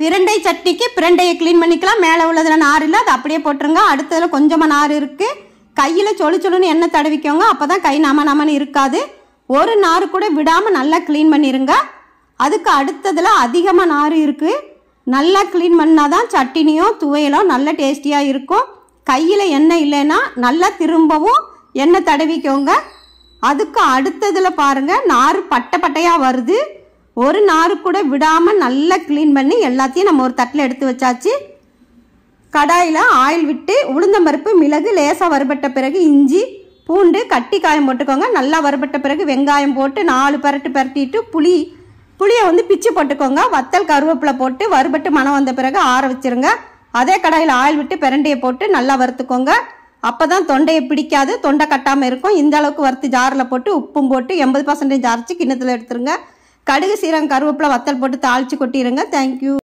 பிரண்டை சட்னிக்கு பிரண்டையை க்ளீன் பண்ணிக்கலாம். மேலே உள்ளதில் நார் இல்லை, அது அப்படியே போட்டுருங்க. அடுத்ததில் கொஞ்சமாக நார் இருக்குது. கையில் சொலு சொலுன்னு எண்ணெய் தடவிக்கோங்க. அப்போ தான் கை நமன்னு இருக்காது. ஒரு நார் கூட விடாமல் நல்லா க்ளீன் பண்ணிடுங்க. அதுக்கு அடுத்ததில் அதிகமாக நார் இருக்குது. நல்லா க்ளீன் பண்ணால் தான் சட்னியும் துவையலும் நல்ல டேஸ்டியாக இருக்கும். கையில் எண்ணெய் இல்லைன்னா நல்லா திரும்பவும் எண்ணெய் தடவிக்கோங்க. அதுக்கு அடுத்ததில் பாருங்கள், நார் பட்டை பட்டையாக வருது. ஒரு நார் கூட விடாமல் நல்லா க்ளீன் பண்ணி எல்லாத்தையும் நம்ம ஒரு தட்டில் எடுத்து வச்சாச்சு. கடாயில் ஆயில் விட்டு உளுந்தம்பருப்பு, மிளகு லேசாக வறுபட்ட பிறகு இஞ்சி பூண்டு கட்டி காயம் போட்டுக்கோங்க. நல்லா வறுபட்ட பிறகு வெங்காயம் போட்டு 4 பரட்டு பரட்டிட்டு புளியை பிச்சு போட்டுக்கோங்க. வத்தல் கருவேப்பிலை போட்டு வறுபட்டு மணம் வந்த பிறகு ஆற வச்சுருங்க. அதே கடாயில் ஆயில் விட்டு பிரண்டையை போட்டு நல்லா வறுத்துக்கோங்க. அப்போ தான் தொண்டையை பிடிக்காது, தொண்டை கட்டாமல் இருக்கும். இந்த அளவுக்கு வறுத்து ஜாரில் போட்டு உப்பும் போட்டு 80% அரைச்சி கிண்ணத்தில் எடுத்துருங்க. கடுகு சீரகம் கருவேப்பிலை வத்தல் போட்டு தாளித்து கொட்டிடுங்க. தேங்க்யூ.